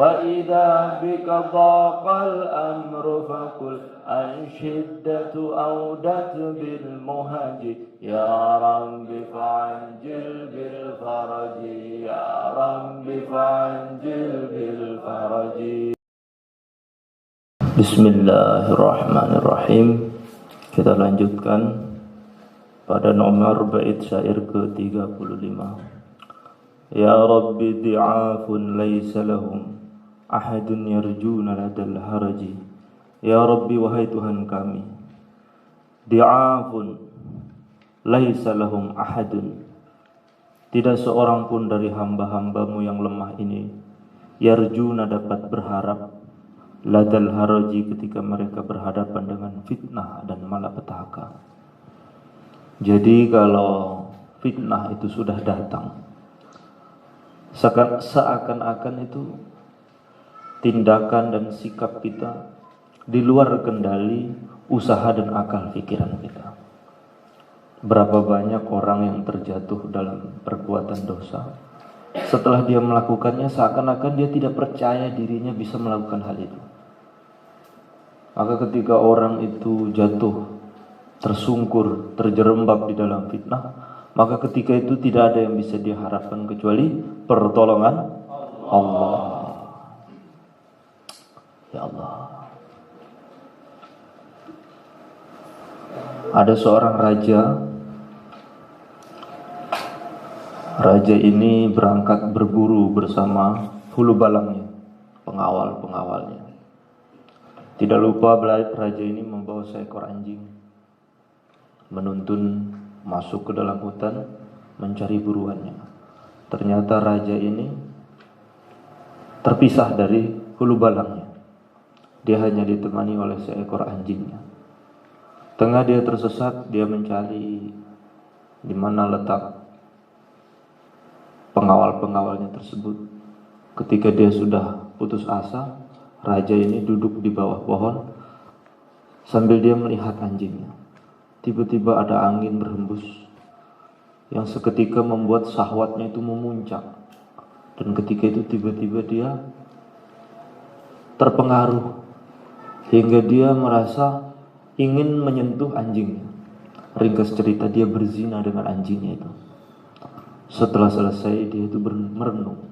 وإذا بك ضاق الأمر فقل أنشدة أودت بالمهج يا رب فعجل بالفرج يا رب فعجل بالفرج. Bismillahirrahmanirrahim. Kita lanjutkan pada nomor bait syair ke-35. Ya Rabbi di'afun laysa lahum ahadun yarjuna ladal haraji. Ya Rabbi, wahai Tuhan kami, di'afun laysa lahum ahadun, tidak seorang pun dari hamba-hambamu yang lemah ini yarjuna dapat berharap ladal haraji ketika mereka berhadapan dengan fitnah dan malapetaka. Jadi kalau fitnah itu sudah datang, seakan-akan itu tindakan dan sikap kita di luar kendali usaha dan akal pikiran kita. Berapa banyak orang yang terjatuh dalam perbuatan dosa, setelah dia melakukannya seakan-akan dia tidak percaya dirinya bisa melakukan hal itu. Maka ketika orang itu jatuh, tersungkur, terjerembab di dalam fitnah, maka ketika itu tidak ada yang bisa diharapkan kecuali pertolongan Allah. Ya Allah. Ada seorang raja. Raja ini berangkat berburu bersama hulu balangnya, pengawal-pengawalnya. Tidak lupa raja ini membawa seekor anjing, menuntun masuk ke dalam hutan mencari buruannya. Ternyata raja ini terpisah dari hulu balangnya. Dia hanya ditemani oleh seekor anjingnya. Tengah dia tersesat, dia mencari di mana letak pengawal-pengawalnya tersebut. Ketika dia sudah putus asa, raja ini duduk di bawah pohon sambil dia melihat anjingnya. Tiba-tiba ada angin berhembus yang seketika membuat syahwatnya itu memuncak. Dan ketika itu tiba-tiba dia terpengaruh hingga dia merasa ingin menyentuh anjingnya. Ringkas cerita, dia berzina dengan anjingnya itu. Setelah selesai dia itu merenung,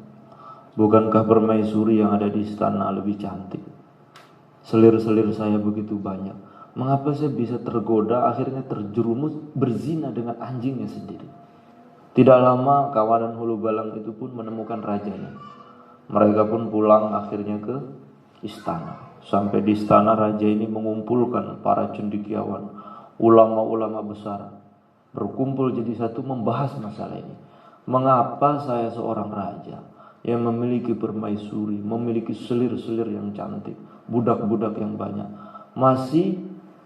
bukankah permaisuri yang ada di istana lebih cantik? Selir-selir saya begitu banyak, mengapa saya bisa tergoda akhirnya terjerumus berzina dengan anjingnya sendiri? Tidak lama kawanan hulu balang itu pun menemukan rajanya. Mereka pun pulang akhirnya ke istana. Sampai di istana, raja ini mengumpulkan para cendekiawan, ulama-ulama besar, berkumpul jadi satu membahas masalah ini. Mengapa saya seorang raja yang memiliki permaisuri, memiliki selir-selir yang cantik, budak-budak yang banyak, masih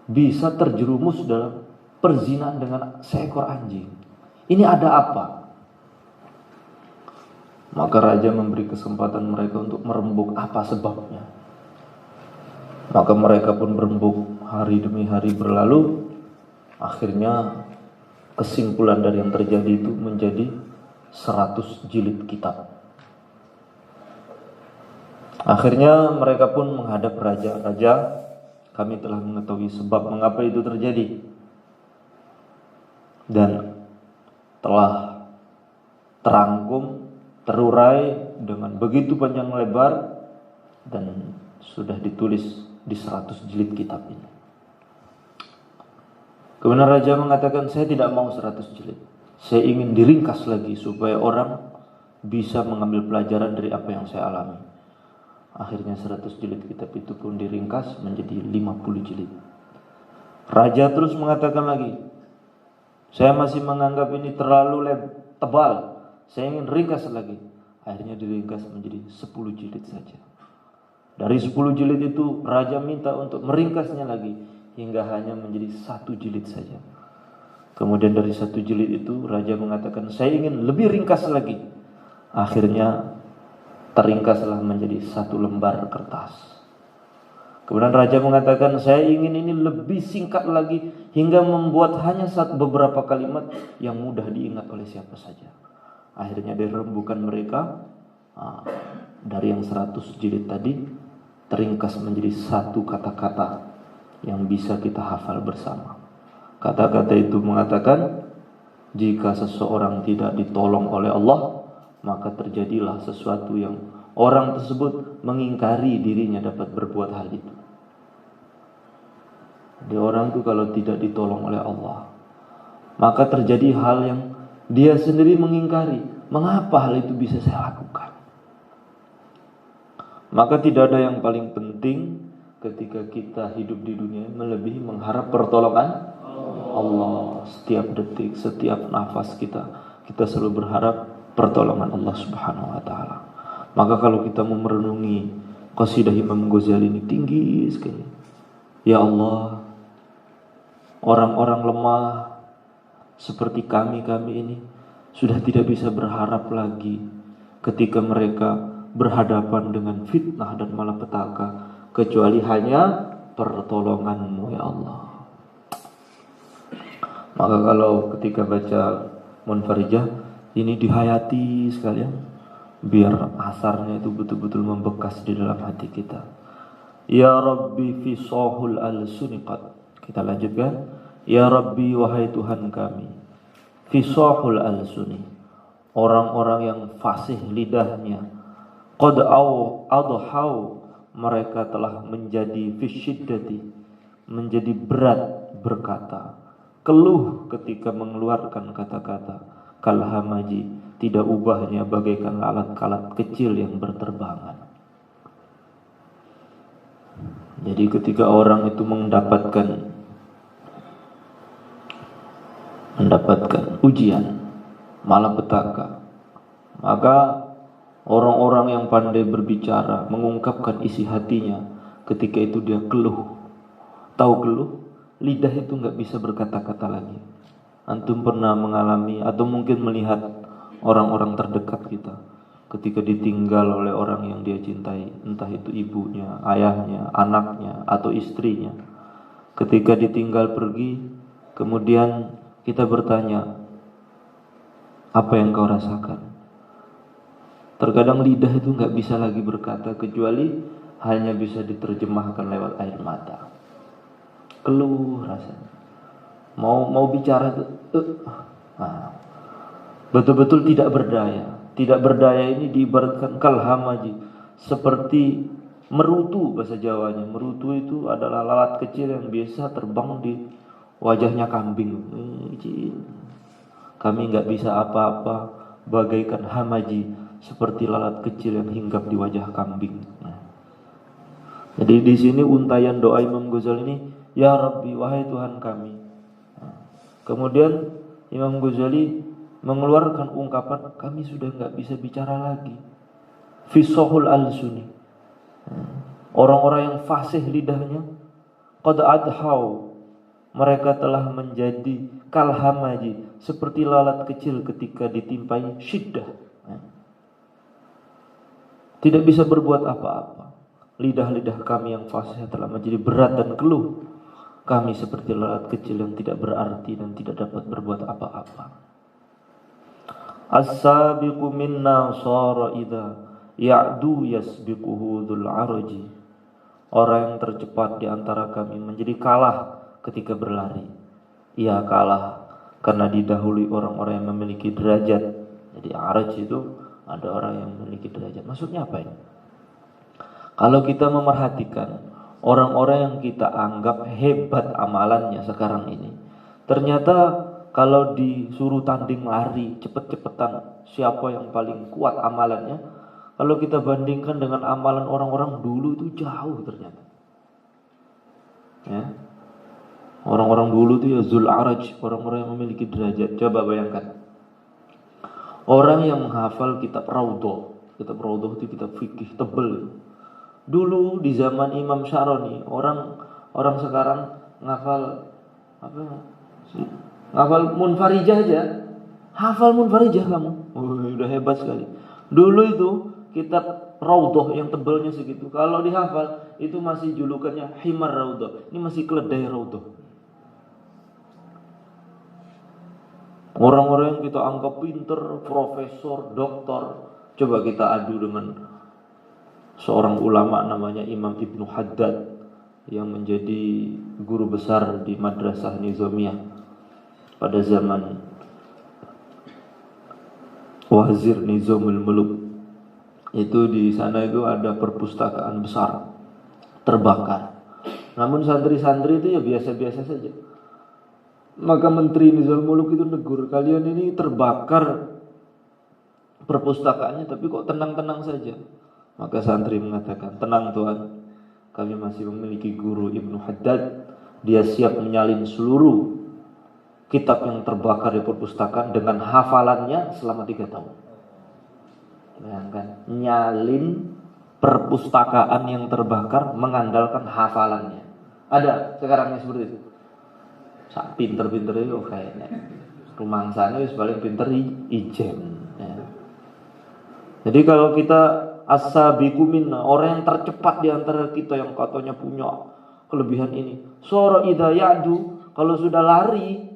bisa terjerumus dalam perzinahan dengan seekor anjing? Ini ada apa? Maka raja memberi kesempatan mereka untuk merembuk apa sebabnya. Maka mereka pun berembuk, hari demi hari berlalu. Akhirnya kesimpulan dari yang terjadi itu menjadi 100 jilid kitab. Akhirnya mereka pun menghadap raja. Raja, kami telah mengetahui sebab mengapa itu terjadi, dan telah terangkum, terurai dengan begitu panjang lebar, dan sudah ditulis di 100 jilid kitab ini. Kemudian raja mengatakan, saya tidak mau 100 jilid. Saya ingin diringkas lagi supaya orang bisa mengambil pelajaran dari apa yang saya alami. Akhirnya 100 jilid kitab itu pun diringkas menjadi 50 jilid. Raja terus mengatakan lagi, saya masih menganggap ini terlalu tebal. Saya ingin ringkas lagi. Akhirnya diringkas menjadi 10 jilid saja. Dari 10 jilid itu raja minta untuk meringkasnya lagi hingga hanya menjadi 1 jilid saja. Kemudian dari 1 jilid itu raja mengatakan, saya ingin lebih ringkas lagi. Akhirnya teringkaslah menjadi 1 lembar kertas. Kemudian raja mengatakan, saya ingin ini lebih singkat lagi hingga membuat hanya beberapa kalimat yang mudah diingat oleh siapa saja. Akhirnya dari rembukan mereka Nah, dari yang 100 jilid tadi teringkas menjadi satu kata-kata yang bisa kita hafal bersama. Kata-kata itu mengatakan, jika seseorang tidak ditolong oleh Allah, maka terjadilah sesuatu yang orang tersebut mengingkari dirinya dapat berbuat hal itu. Jadi orang itu kalau tidak ditolong oleh Allah, maka terjadi hal yang dia sendiri mengingkari. Mengapa hal itu bisa saya lakukan? Maka tidak ada yang paling penting ketika kita hidup di dunia melebihi mengharap pertolongan Allah. Setiap detik, setiap nafas kita selalu berharap pertolongan Allah Subhanahu wa taala. Maka kalau kita merenungi qasidah Imam Ghazali ini tinggi sekali. Ya Allah, orang-orang lemah seperti kami ini sudah tidak bisa berharap lagi ketika mereka berhadapan dengan fitnah dan malapetaka, kecuali hanya pertolongan-Mu ya Allah. Maka kalau ketika baca Munfarijah ini dihayati sekalian, biar asarnya itu betul-betul membekas di dalam hati kita. Ya Rabbi fi sahul al-suniqat. Kita lanjutkan. Ya Rabbi, wahai Tuhan kami, fi sahul al-suni, orang-orang yang fasih lidahnya, qad adhau, mereka telah menjadi fi syiddati, menjadi berat berkata, keluh ketika mengeluarkan kata-kata, kalhamaji, tidak ubahnya bagaikan lalat-lalat kecil yang berterbangan. Jadi ketika orang itu mendapatkan ujian, malapetaka, maka orang-orang yang pandai berbicara, mengungkapkan isi hatinya, ketika itu dia keluh. Tahu keluh? Lidah itu gak bisa berkata-kata lagi. Antum pernah mengalami atau mungkin melihat orang-orang terdekat kita ketika ditinggal oleh orang yang dia cintai, entah itu ibunya, ayahnya, anaknya, atau istrinya. Ketika ditinggal pergi, kemudian kita bertanya, apa yang kau rasakan? Terkadang lidah itu gak bisa lagi berkata, kecuali hanya bisa diterjemahkan lewat air mata. Keluh rasanya. Mau bicara itu betul-betul tidak berdaya. Tidak berdaya ini diibaratkan kalhamaji, seperti merutu bahasa Jawanya. Merutu itu adalah lalat kecil yang biasa terbang di wajahnya kambing. Kami gak bisa apa-apa, bagaikan hamaji, seperti lalat kecil yang hinggap di wajah kambing. Jadi di sini untayan doa Imam Ghazali ini, ya Rabbi, wahai Tuhan kami. Kemudian Imam Ghazali mengeluarkan ungkapan, kami sudah gak bisa bicara lagi. Fisahul al-suni, orang-orang yang fasih lidahnya, qad adhau, mereka telah menjadi kalhamaji, seperti lalat kecil ketika ditimpai syiddah. Tidak bisa berbuat apa-apa. Lidah-lidah kami yang fasih telah menjadi berat dan keluh. Kami seperti lalat kecil yang tidak berarti dan tidak dapat berbuat apa-apa. As-sabiqu minna sara idza ya'du yasbiquhu dzul araji. Orang yang tercepat di antara kami menjadi kalah ketika berlari. Ia kalah karena didahului orang-orang yang memiliki derajat. Jadi araj itu ada orang yang memiliki derajat. Maksudnya apa ini? Kalau kita memerhatikan orang-orang yang kita anggap hebat amalannya sekarang ini, ternyata kalau disuruh tanding lari cepet-cepetan, siapa yang paling kuat amalannya, kalau kita bandingkan dengan amalan orang-orang dulu itu jauh ternyata. Ya. Orang-orang dulu itu ya zul araj, orang-orang yang memiliki derajat. Coba bayangkan, orang yang menghafal kitab Raudhah itu kitab fikih tebel. Dulu di zaman Imam Syaroni, orang sekarang ngafal Munfarijah aja. Hafal Munfarijah kamu. Udah hebat sekali. Dulu itu kitab Raudhah yang tebelnya segitu, kalau dihafal itu masih julukannya Himar Raudhah. Ini masih keledai Raudhah. Orang-orang yang kita anggap pinter, profesor, doktor, Coba kita adu dengan seorang ulama namanya Imam Ibnu Haddad yang menjadi guru besar di Madrasah Nizamiyah pada zaman Wazir Nizamul Muluk. Itu di sana itu ada perpustakaan besar terbakar. Namun santri-santri itu ya biasa-biasa saja. Maka Menteri Nizamul Muluk itu negur, kalian ini terbakar perpustakaannya tapi kok tenang-tenang saja. Maka santri mengatakan, tenang Tuan, kami masih memiliki guru Ibnu Haddad. Dia siap menyalin seluruh kitab yang terbakar di perpustakaan dengan hafalannya selama 3 tahun. Bayangkan, nyalin perpustakaan yang terbakar mengandalkan hafalannya. Ada sekarang yang seperti itu. Sak pinter-pinter itu kayaknya. Rumangsane wis paling pinter ijen. Ya. Jadi kalau kita as-sabiqu minna, orang yang tercepat di antara kita yang katanya punya kelebihan ini. Sora idza ya'du, kalau sudah lari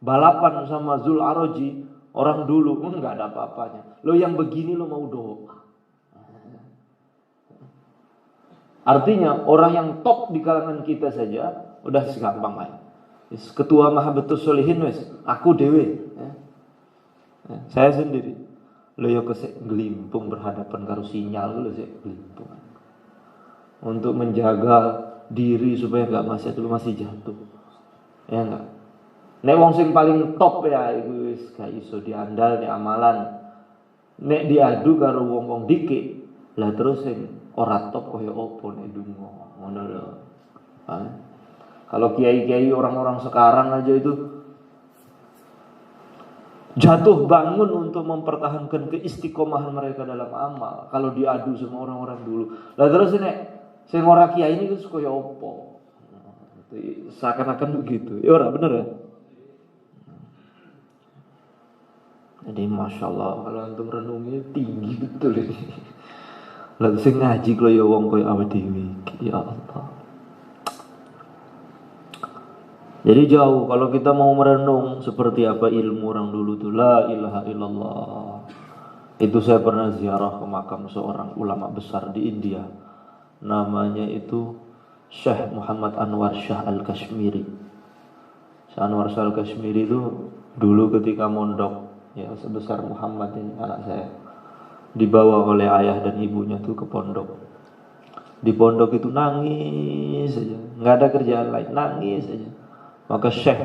balapan sama Zul Araji, orang dulu enggak ada apa-apanya. Lo yang begini lo mau doa. Artinya orang yang top di kalangan kita saja udah segampang aja. Ketua Mahabbetus Sholihin wes, aku dewe. Saya sendiri. Lo yo kesek gelimpung berhadapan karo sinyal lo sik gelimpung. Untuk menjaga diri supaya masih jatuh. Ya enggak? Nek wong sing paling top ya iku wis gak iso diandal nek amalan. Nek diadu karo wong-wong dikik, lah terus sing ora top kaya opo nek donga. Ngono lho. Kalau kiai-kiai orang-orang sekarang aja itu jatuh bangun untuk mempertahankan keistiqomahan mereka dalam amal. Kalau diadu sama orang-orang dulu. Lah terus nek sing ora kiai ini terus kaya opo? Seakan-akan begitu. Ya ora bener ya? Jadi Masya Allah, kalau antum renungnya tinggi betul ini. Lalu saya ngaji kalau ya wong koyo awake dhewe. Ya Allah. Jadi jauh kalau kita mau merenung seperti apa ilmu orang dulu tuh, la ilaha illallah. Itu saya pernah ziarah ke makam seorang ulama besar di India. Namanya itu Syekh Muhammad Anwar Shah Al-Kashmiri. Syekh Anwar Shah Al-Kashmiri itu dulu ketika mondok, ya sebesar Muhammad ini anak saya, dibawa oleh ayah dan ibunya tuh ke pondok. Di pondok itu nangis saja, nggak ada kerjaan lain, nangis saja. Maka Syekh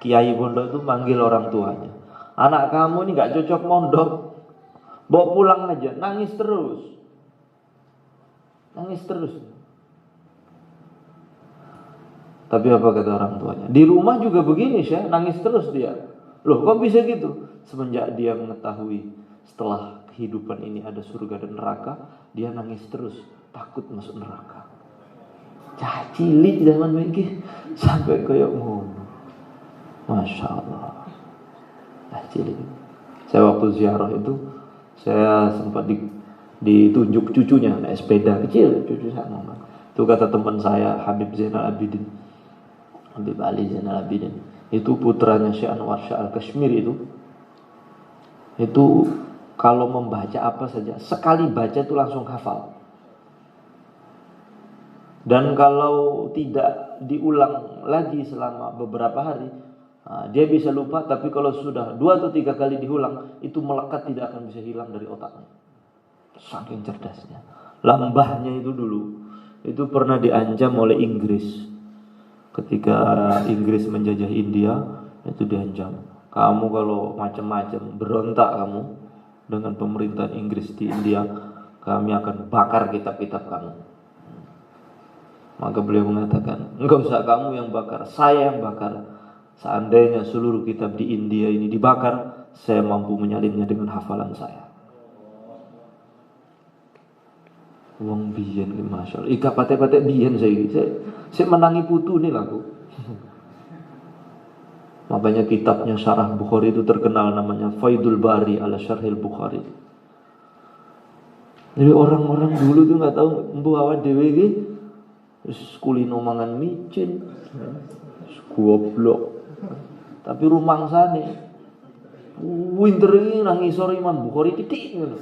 Kiai pondok itu manggil orang tuanya, anak kamu ini nggak cocok mondok, bawa pulang aja. Nangis terus. Tapi apa kata orang tuanya? Di rumah juga begini Syekh, nangis terus dia. Loh kok bisa gitu? Semenjak dia mengetahui setelah kehidupan ini ada surga dan neraka, dia nangis terus, takut masuk neraka. Cilik zaman ini sampai kayak ngono. Masya Allah. Cilik. Saya waktu ziarah itu, saya sempat ditunjuk cucunya naik sepeda kecil, cucu saya ngomong. Itu kata teman saya Habib Zainal Abidin, Habib Ali Zainal Abidin. Itu putranya Syekh Anwar Shah Al-Kashmiri itu kalau membaca apa saja, sekali baca itu langsung hafal. Dan kalau tidak diulang lagi selama beberapa hari, dia bisa lupa. Tapi kalau sudah 2 atau 3 kali diulang, itu melekat, tidak akan bisa hilang dari otaknya. Saking cerdasnya. Lambahnya itu dulu, itu pernah diancam oleh Inggris. Ketika Inggris menjajah India, itu diancam. Kamu kalau macam-macam berontak kamu dengan pemerintahan Inggris di India, kami akan bakar kitab-kitab kamu. Maka beliau mengatakan, enggak usah kamu yang bakar, saya yang bakar. Seandainya seluruh kitab di India ini dibakar, saya mampu menyalinnya dengan hafalan saya. Wong biyen ki masyaallah. Ika pate-pate biyen saya menangi putu nih lagu. Makanya kitabnya Syarah Bukhari itu terkenal namanya Faidul Bari ala Syarhil Bukhari. Jadi orang-orang dulu tuh enggak tahu mbuh awak dhewe iki wis kulino mangan micin, goblok. Tapi rumangsane winter ini nangisor Imam Bukhari titik ngono.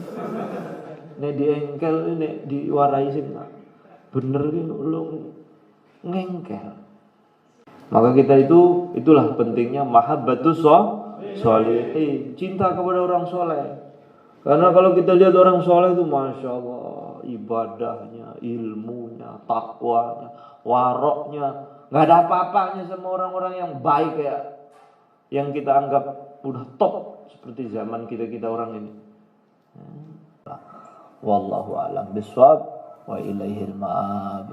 Nek diengkel nek diwarai sing bener ki lu ngengkel. Maka kita itulah pentingnya mahabbatus sholihin, cinta kepada orang soleh. Karena kalau kita lihat orang soleh itu masya Allah, ibadahnya, ilmunya, takwanya, waroknya, nggak ada apa-apanya sama orang-orang yang baik ya, yang kita anggap udah top seperti zaman kita orang ini. Wallahu a'lam bishawab wa ilaihil ma'ab.